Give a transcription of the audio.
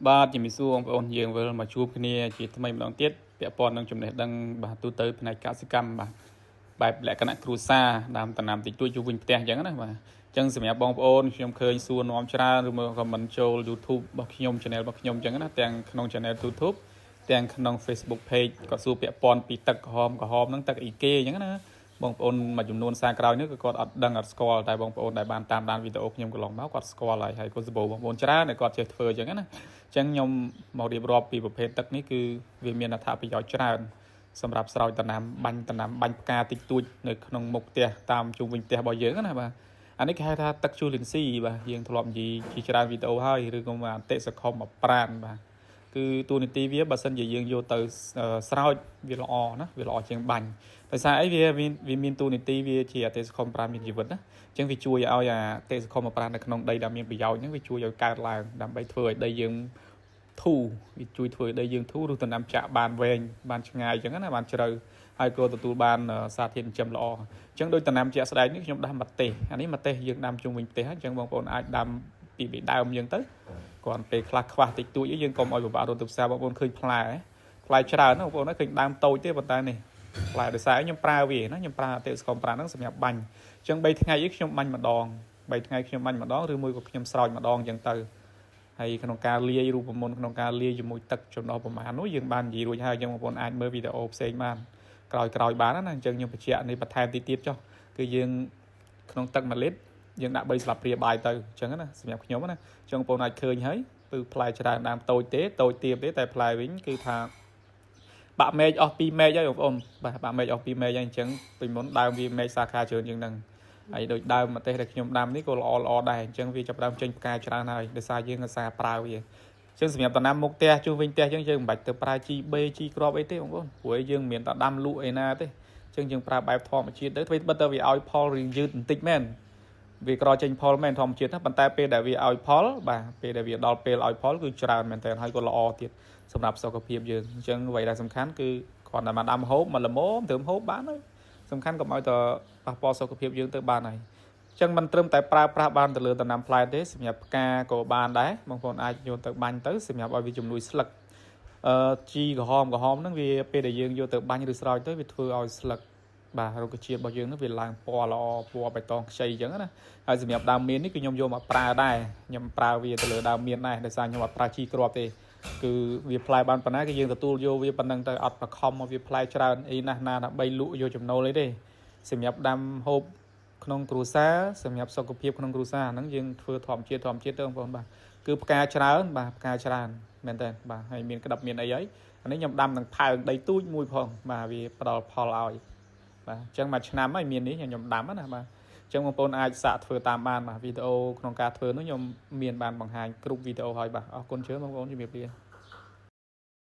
បាទជំរាបសួរបងប្អូនយើងវិលមកជួបគ្នាជាថ្មីម្ដងទៀតពាក់ព័ន្ធនឹងចំណេះដឹងបាទទូទៅផ្នែកកសិកម្មបាទបែបលក្ខណៈគ្រួសារដើមដំណាំតិចតួចជុំវិញផ្ទះអញ្ចឹងណាបាទអញ្ចឹងសម្រាប់បងប្អូនខ្ញុំឃើញសួរនាំច្រើនឬមកក៏មិនចូល YouTube របស់ខ្ញុំ Channel របស់ខ្ញុំអញ្ចឹងណាទាំងក្នុង Channel YouTube ទាំងក្នុង Facebook Page ក៏សួរពាក់ព័ន្ធពីទឹកក្រហមហ្នឹងទឹកអ៊ីគេអញ្ចឹងណាបងប្អូនមួយចំនួនសារក្រោយនេះក៏គាត់អត់ដឹងអត់ស្គាល់តែបងប្អូនដែលបានតាមដានវីដេអូខ្ញុំកន្លងមកគាត់ស្គាល់ហើយគាត់សម្បូរបងប្អូនច្រើនដែលគាត់ចេះធ្វើអញ្ចឹងណាអញ្ចឹងខ្ញុំមករៀបរាប់ពីប្រភេទទឹកនេះគឺវាមានអត្ថប្រយោជន៍ច្រើនសម្រាប់ស្រោចដំណាំបាញ់ផ្កាតិចតួចនៅក្នុងមុខផ្ទះតាមជុំវិញផ្ទះរបស់យើងណាបាទអានេះគេហៅថាទឹកជូលីនស៊ីបាទយើងធ្លាប់និយាយជាច្រើនវីដេអូហើយឬក៏អតិសកុមមកប្រានបាទគឺទូនីតិវាបើសិនជាយើងយកទៅស្រោចវាល្អណាវាល្អជាងបាញ់ដោយសារអីវាមានទូនីតិវាជាអតិសកុមប្រានមានជីវិតណាអញ្ចឹងវាជួយឲ្យអតិសកុមមកប្រាននៅក្នុងដីដែលមានប្រយោជន៍ហ្នឹងវាជួយឲ្យកើតឡើងដើម្បីធ្វើឲ្យដីយើងធូរវាជួយធ្វើឲ្យដីយើងធូរឬដំណាំចាក់បានវែងបានឆ្ងាយអញ្ចឹងណាបានជ្រៅហើយក៏ទទួលបានសារធាតុចិញ្ចឹមល្អអញ្ចឹងដោយដំណាំជាក់ស្ដែងនេះខ្ញុំដាំម្ទេសអានេះម្ទេសយើងដាំជុំវិញផ្ទះអញ្ចឹងបងប្អូនអាចដាំពីដើមយើងទៅគាត់ពេលខ្លះខ្វះតិចតួចយើងកុំឲ្យពិបាករត់ទៅផ្សារបងប្អូនឃើញផ្លែច្រើនណាបងប្អូនឃើញដើមតូចទេប៉ុន្តែនេះផ្លែដោយសារខ្ញុំប្រើវាណាខ្ញុំប្រើអតិសកុមប្រានហ្នឹងសម្រាប់បាញ់អញ្ចឹង3ថ្ងៃខ្ញុំបាញ់ម្ដង3ថ្ងៃខ្ញុំបាញ់ម្ដងឬមួយក៏ខ្ញុំស្រោចម្ដងអញ្ចឹងទៅហើយក្នុងការលាយរូបមន្តក្នុងការលាយជាមួយទឹកចំណុះប្រមាណនោះយើងបាននិយាយរួចហើយអញ្ចឹងបងប្អូនអាចមើលវីដេអូផ្សេងបានក្រោយបានណាអញ្ចឹងខ្ញុំបញ្ជាក់នេះបន្ថែមទៀតចុះគឺយើងក្នុងទឹក1លីត្រយើងដាក់3ស្លាបព្រាបាយទៅអញ្ចឹងណាសម្រាប់ខ្ញុំណាអញ្ចឹងបងប្អូនអាចឃើញហើយគឺផ្លែច្រើនដើមតូចទៀបទេតែផ្លែវិញគឺថាបាក់មែកអស់2មែកហើយបងប្អូនបាទបាក់មែកអស់2មែកហើយអញ្ចឹងពីមុនដើមវាមែកសាខាច្រើនជាងហ្នឹងហើយដូចដើមម្ទេសដែលខ្ញុំដាំនេះក៏ល្អដែរអញ្ចឹងវាចាប់ដើមចេញផ្កាច្រើនហើយដោយសារយើងឧស្សាហ៍ប្រើវាអញ្ចឹងសម្រាប់ដំណាំមុខផ្ទះជុំវិញផ្ទះអញ្ចឹងយើងមិនបាច់ទៅប្រើជីបេជីគ្រាប់អីទេបងប្អូនព្រោះយើងមានតែដាំលក់ឯណាទេអញ្ចឹងយើងប្រើបែបធម្មជាតិទៅធ្វើបិទទៅវាឲ្យផលរៀងយឺតបន្តិចមែនវាក្រចេញផលមែនធម្មជាតិណាប៉ុន្តែពេលដែលវាឲ្យផលបាទពេលដែលវាដល់ពេលឲ្យផលគឺច្រើនមែនតើហើយក៏ល្អទៀតសម្រាប់សុខភាពយើងអញ្ចឹងអ្វីដែលសំខាន់គឺគ្រាន់តែមកដាំហូបមកល្មមត្រឹមហូបបានហើយសំខាន់កុំឲ្យទៅប៉ះពាល់សុខភាពយើងទៅបានហើយអញ្ចឹងមិនត្រឹមតែប្រើប្រាស់បានទៅលើដំណាំផ្លែទេសម្រាប់ផ្កាក៏បានដែរបងប្អូនអាចយកទៅបាញ់ទៅសម្រាប់ឲ្យវាជំនួយស្លឹកជីក្រហមហ្នឹងវាពេលដែលយើងយកទៅបាញ់ឬស្រោចទៅវាធ្វើឲ្យស្លឹកបាទរុក្ខជាតិរបស់យើងនឹងវាឡើងពណ៌ល្អពណ៌បៃតងខ្ចីអញ្ចឹងណាហើយសម្រាប់ដើមមៀននេះគឺខ្ញុំយកមកប្រើដែរខ្ញុំប្រើវាទៅលើដើមមៀនដែរដោយសារខ្ញុំអត់ប្រើជីគ្រាប់ទេគឺវាផ្លែបានប៉ុណ្ណាគឺយើងទទួលយកវាប៉ុណ្ណឹងទៅអត់បខំមកវាផ្លែច្រើនអីណាស់ណាដើម្បីលក់យកចំណូលអីទេសម្រាប់ដាំហូបក្នុងគ្រួសារសម្រាប់សុខភាពក្នុងគ្រួសារហ្នឹងយើងធ្វើធម្មជាតិទៅបងប្អូនបាទគឺផ្កាច្រើនបាទផ្កាច្រើនមែនតើបាទហើយមានក្តាប់មានអីហើយអានេះខ្ញុំដាំនឹងផើងដីទូចមួយផងបាទវាផ្ដល់ផលឲ្យបាទអញ្ចឹងមួយឆ្នាំហើយមាននេះខ្ញុំដាំណាបាទអញ្ចឹងបងប្អូនអាចសាកធ្វើតាមបានបាទវីដេអូក្នុងការធ្វើនោះខ្ញុំមានបានបង្ហាញគ្រប់វីដេអូហើយបាទអរគុណច្រើនបងប្អូនជំរាបលា